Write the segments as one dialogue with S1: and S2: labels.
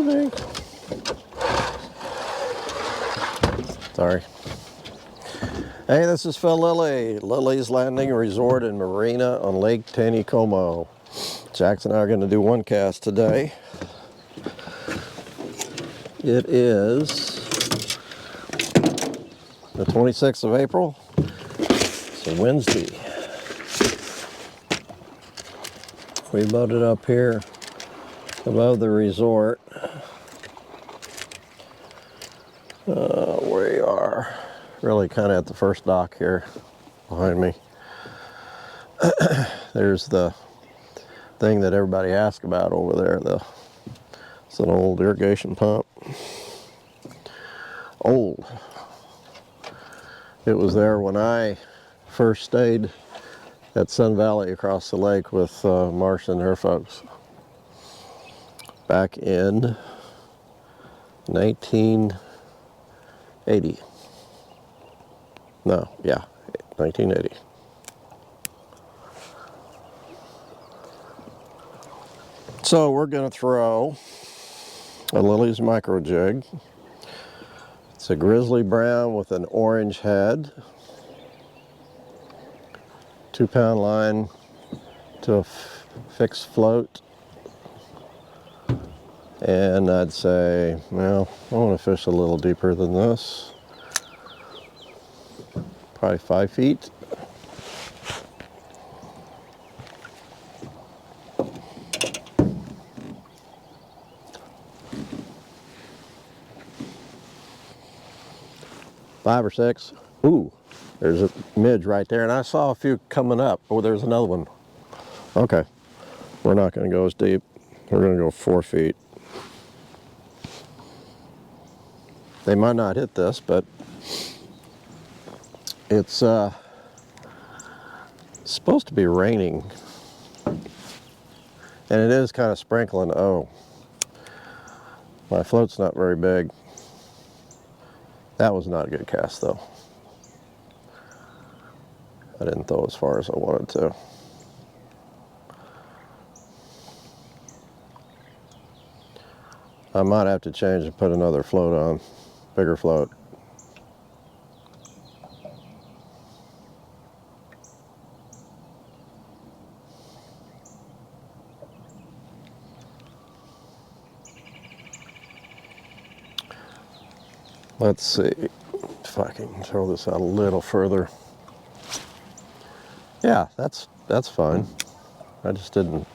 S1: me. Sorry. Hey, this is Phil Lilley, Lilley's Landing Resort in Marina on Lake Taneycomo. Jackson and I are going to do one cast today. It is the 26th of April. It's a Wednesday. We boated up here above the resort. We are really kind of at the first dock here behind me. There's the thing that everybody asks about over there. It's an old irrigation pump. Old. It was there when I first stayed at Sun Valley across the lake with Marcia and her folks back in 1980. No, yeah, 1980. So we're going to throw a Lilley's micro jig. It's a grizzly brown with an orange head. 2-pound line to a fixed float. And I'd say, well, I want to fish a little deeper than this. Probably 5 feet. Five or six. Ooh, there's a midge right there, and I saw a few coming up. Oh, there's another one. Okay, we're not going to go as deep. We're going to go 4 feet. They might not hit this, but it's supposed to be raining, and it is kind of sprinkling. Oh, my float's not very big. That was not a good cast, though. I didn't throw as far as I wanted to. I might have to change and put another float on, bigger float. Let's see if I can throw this out a little further. Yeah, that's fine. I just wasn't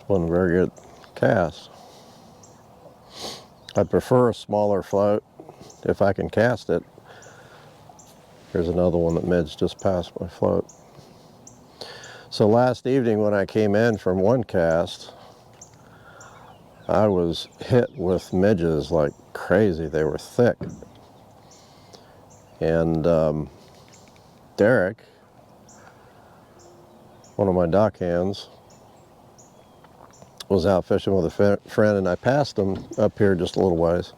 S1: a very good cast. I'd prefer a smaller float if I can cast it. Here's another one that midged just past my float. So last evening when I came in from one cast, I was hit with midges like crazy. They were thick. And Derek, one of my dock hands, was out fishing with a friend, and I passed him up here just a little ways.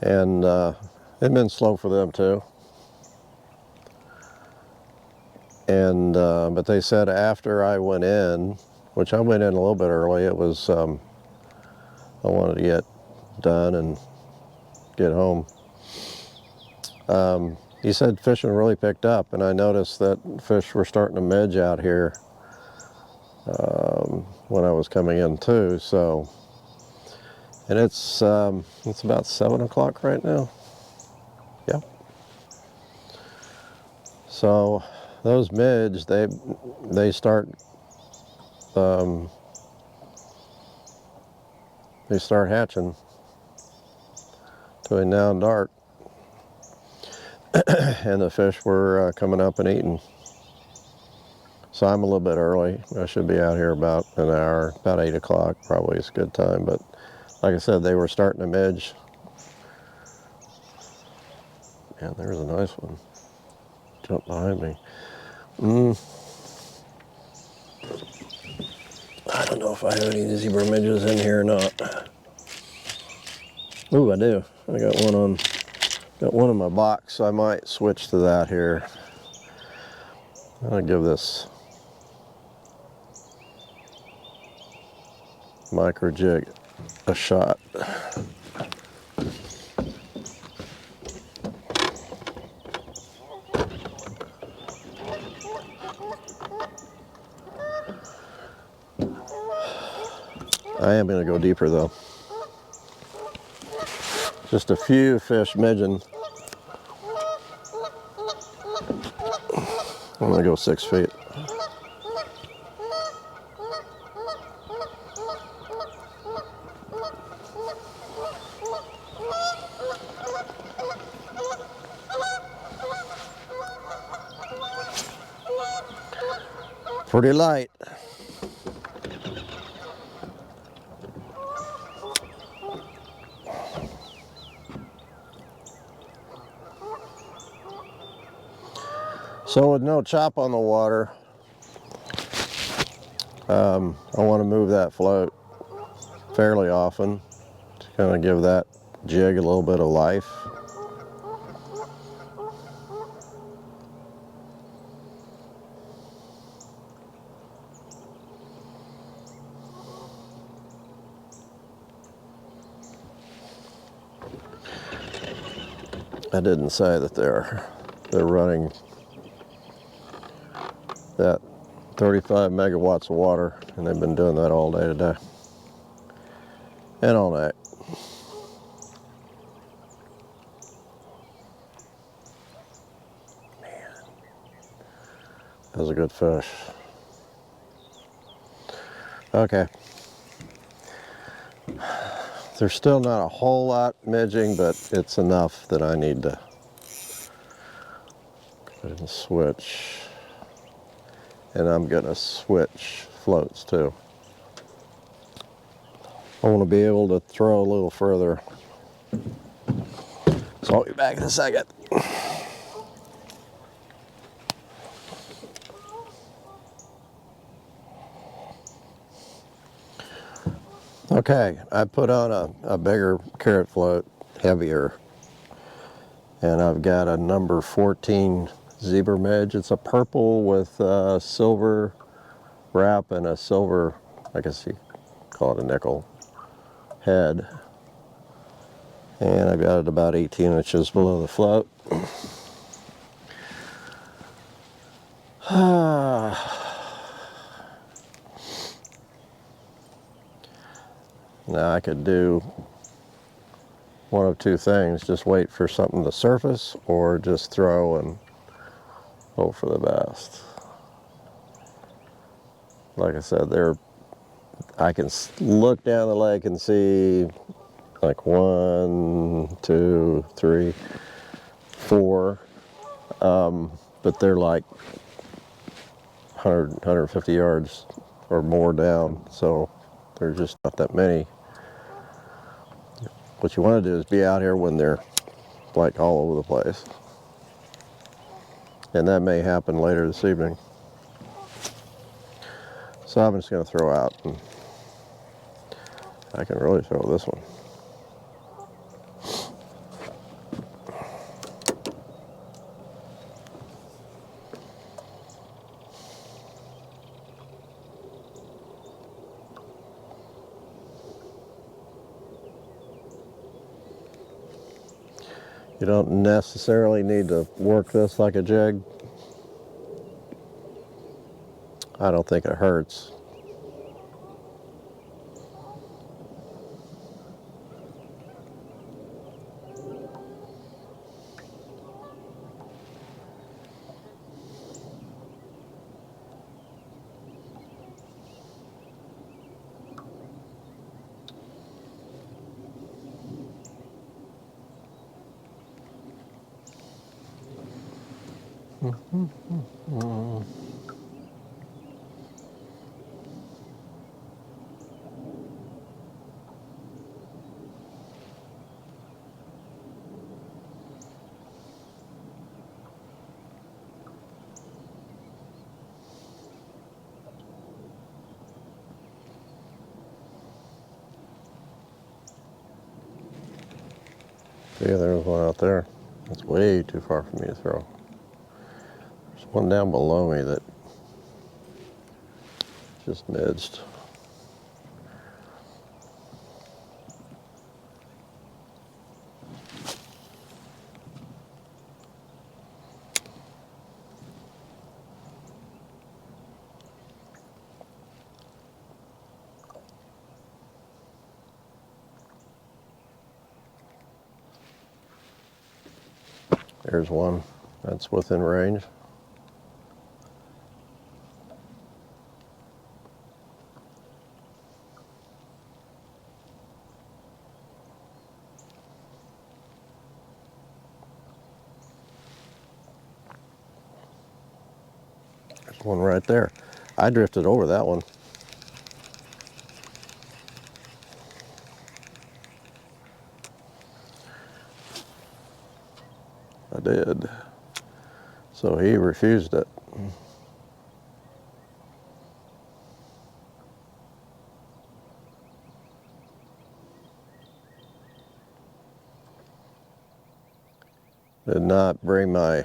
S1: And it'd been slow for them too. And but they said after I went in, which I went in a little bit early, it was I wanted to get done and get home. He said fishing really picked up, and I noticed that fish were starting to midge out here when I was coming in too. So, and it's about 7 o'clock right now. Yep. So those midge, they start hatching between now and dark. And the fish were coming up and eating. So I'm a little bit early. I should be out here about an hour, about 8 o'clock probably is a good time. But like I said, they were starting to midge. Yeah, there's a nice one. Jump behind me. I don't know if I have any zebra midges in here or not. Ooh, I do. I got one in my box, so I might switch to that here. I'll give this micro jig a shot. I am going to go deeper though. Just a few fish midging. I'm going to go 6 feet. Pretty light. So with no chop on the water, I want to move that float fairly often to kind of give that jig a little bit of life. I didn't say that they're running that 35 megawatts of water, and they've been doing that all day today and all night. Man, that was a good fish. Okay. There's still not a whole lot midging, but it's enough that I need to go ahead and switch. And I'm gonna switch floats too. I want to be able to throw a little further. So I'll be back in a second. Okay, I put on a bigger carrot float, heavier, and I've got a number 14 zebra midge. It's a purple with a silver wrap and a silver, I guess you call it a nickel head. And I've got it about 18 inches below the float. Now I could do one of two things, just wait for something to surface or just throw and hope for the best. Like I said, I can look down the lake and see like 1, 2, 3, 4, but they're like 100, 150 yards or more down, so there's just not that many. What you want to do is be out here when they're like all over the place. And that may happen later this evening. So I'm just going to throw out, and I can really throw this one. You don't necessarily need to work this like a jig. I don't think it hurts. Yeah, there's one out there. That's way too far for me to throw. There's one down below me that just midged. There's one that's within range. There's one right there. I drifted over that one. I did. So he refused it. Did not bring my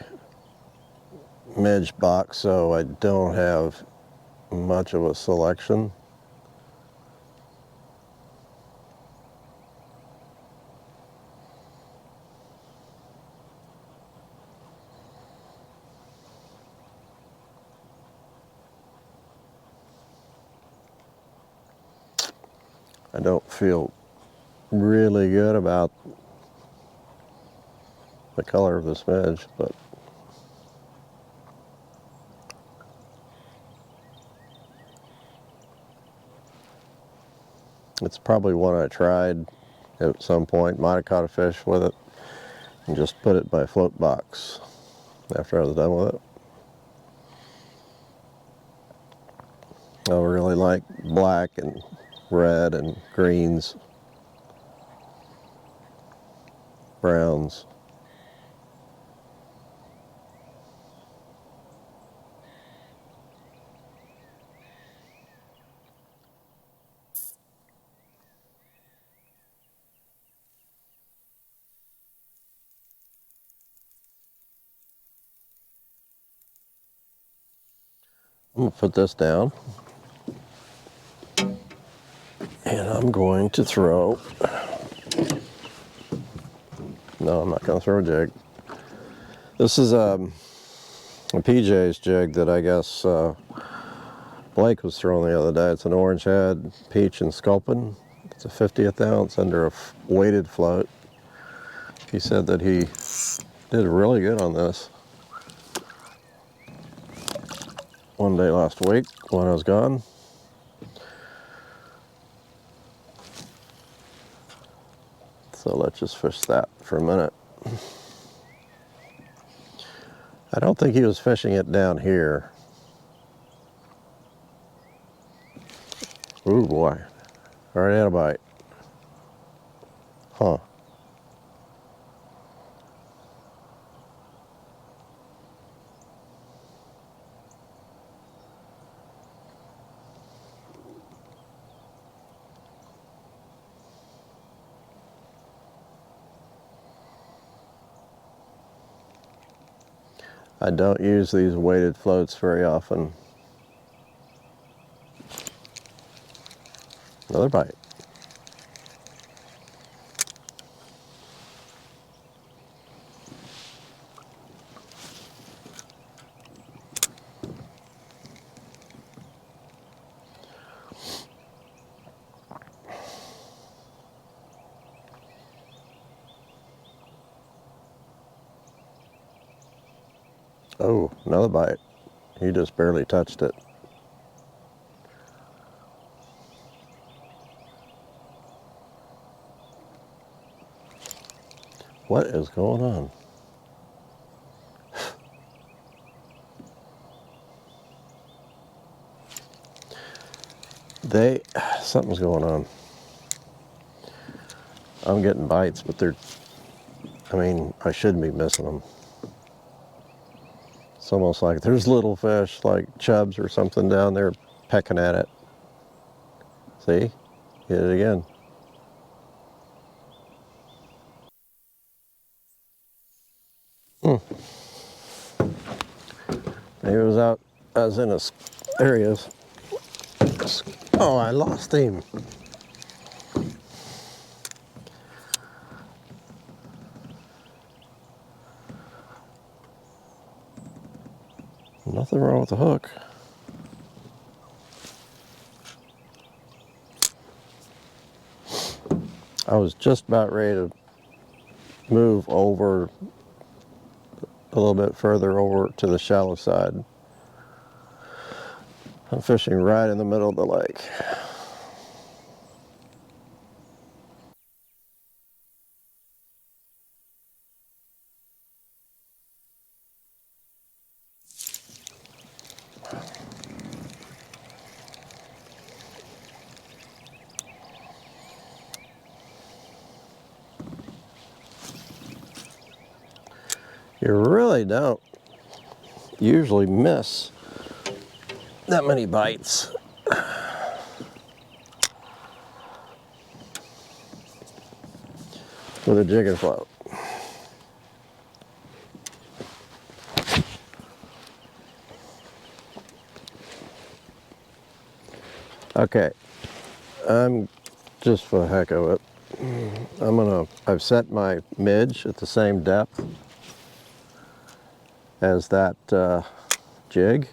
S1: midge box, so I don't have much of a selection. I don't feel really good about the color of this midge, but it's probably one I tried at some point. Might have caught a fish with it and just put it in my float box after I was done with it. I really like black and red and greens, browns. I'm going to put this down and I'm going to throw, no, I'm not going to throw a jig. This is a PJ's jig that I guess Blake was throwing the other day. It's an orange head, peach and sculpin. It's a 50th ounce under a weighted float. He said that he did really good on this one day last week when I was gone. So let's just fish that for a minute. I don't think he was fishing it down here. Ooh boy, already had a bite. Huh. I don't use these weighted floats very often. Another bite. Oh, another bite. He just barely touched it. What is going on? Something's going on. I'm getting bites, but I shouldn't be missing them. It's almost like there's little fish, like chubs or something down there pecking at it. See? Hit it again. Maybe it was out, I was in there he is. Oh, I lost him. Nothing wrong with the hook. I was just about ready to move over a little bit further over to the shallow side. I'm fishing right in the middle of the lake. You really don't usually miss that many bites. With a jig and float. Okay, I'm just for the heck of it. I've set my midge at the same depth as that jig.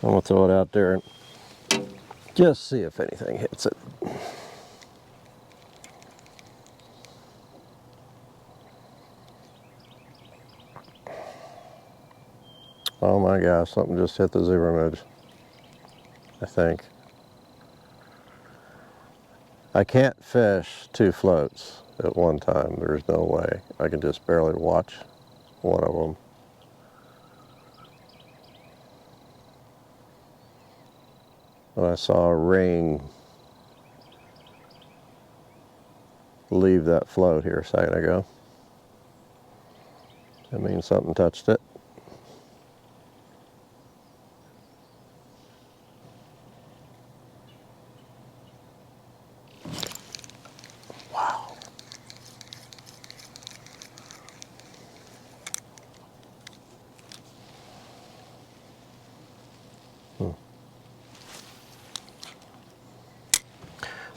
S1: I'm gonna throw it out there and just see if anything hits it. Oh my gosh, something just hit the zero midge, I think. I can't fish 2 floats at one time. There's no way. I can just barely watch one of them. And I saw a ring leave that float here a second ago. That means something touched it. Wow.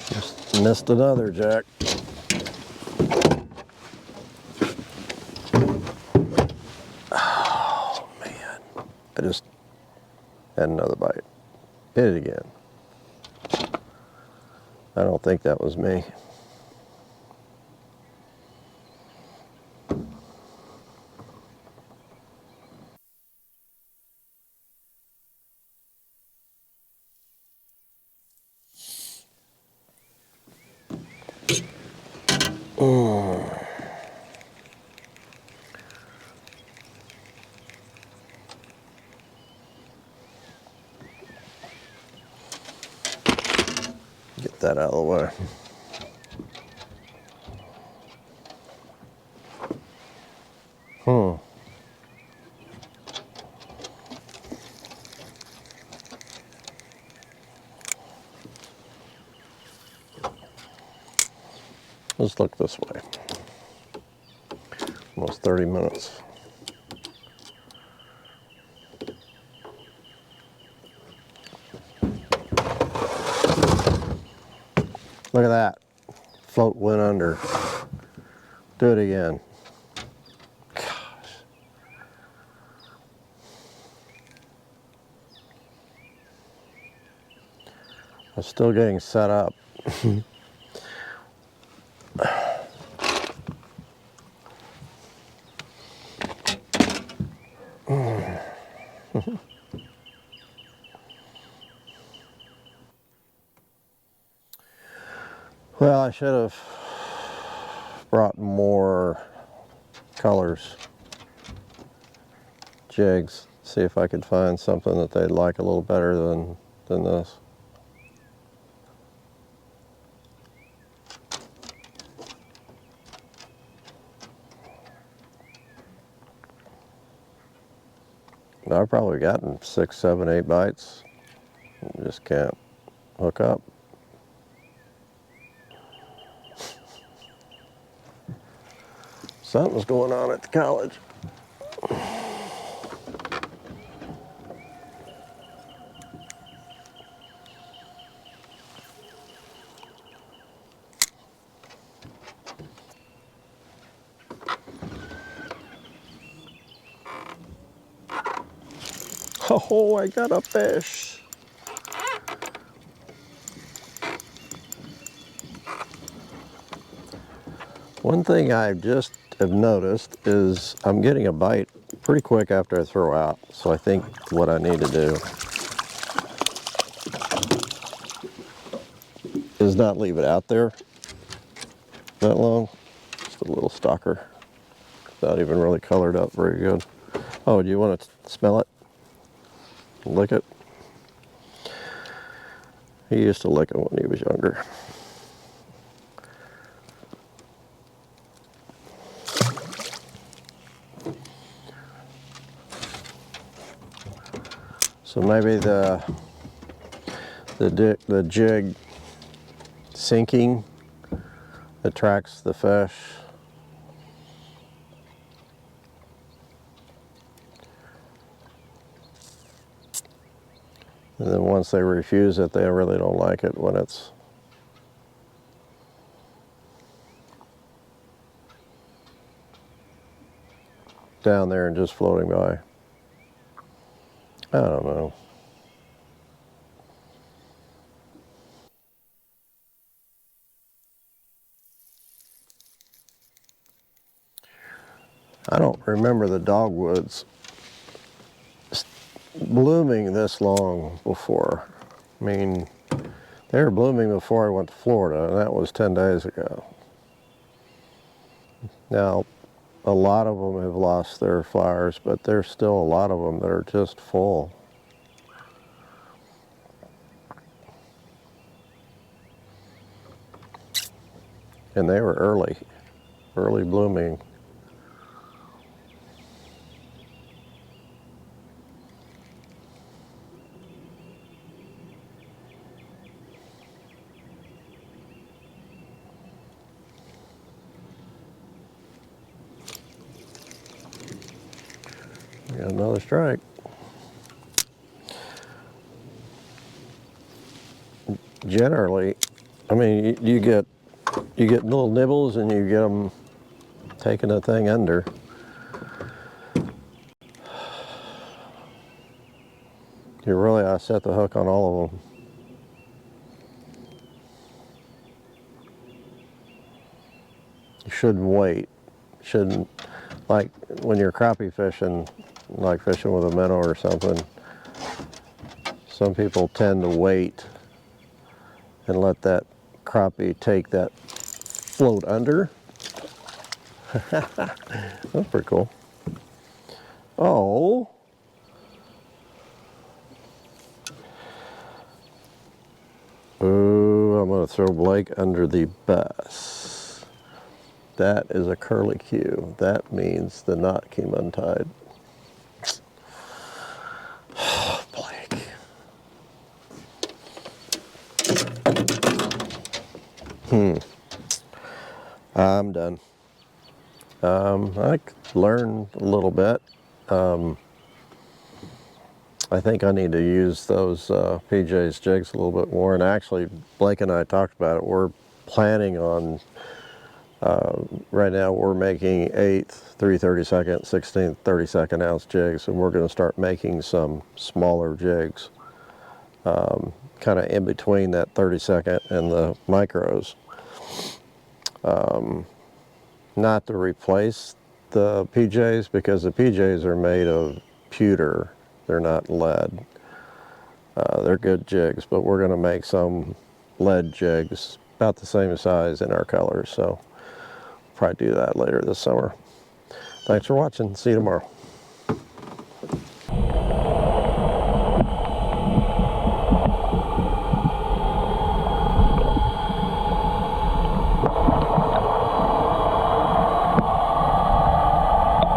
S1: Just missed another, Jack. Oh man, I just had another bite. Hit it again. I don't think that was me. Get that out of the way. Let's look this way. Almost 30 minutes. Look at that. Float went under. Do it again. Gosh. I'm still getting set up. Well, I should have brought more colors, jigs, see if I could find something that they'd like a little better than this. I've probably gotten 6, 7, 8 bites. Just can't hook up. Something's going on at the college. Oh, I got a fish. One thing I've just have noticed is I'm getting a bite pretty quick after I throw out. So I think what I need to do is not leave it out there that long. Just a little stalker. Not even really colored up very good. Oh, do you want to smell it? Lick it? He used to lick it when he was younger. So maybe the jig sinking attracts the fish. And then once they refuse it, they really don't like it when it's down there and just floating by. I don't know. I don't remember the dogwoods blooming this long before. I mean, they were blooming before I went to Florida, and that was 10 days ago. Now, a lot of them have lost their flowers, but there's still a lot of them that are just full. And they were early blooming. Got another strike. Generally, I mean, you get little nibbles and you get them taking a thing under. You really ought to set the hook on all of them. You shouldn't wait. Shouldn't, like when you're crappie fishing, like fishing with a minnow or something, some people tend to wait and let that crappie take that float under. That's pretty cool. Oh. Ooh, I'm gonna throw Blake under the bus. That is a curly cue. That means the knot came untied. Blake. I'm done. I learned a little bit. I think I need to use those PJ's jigs a little bit more. And actually, Blake and I talked about it. We're planning on, right now we're making 8th, 3/32, 16th, 32nd ounce jigs. And we're going to start making some smaller jigs, kind of in between that 32nd and the micros. Not to replace the PJs, because the PJs are made of pewter. They're not lead. They're good jigs, but we're going to make some lead jigs about the same size in our colors. So probably do that later this summer. Thanks for watching. See you tomorrow.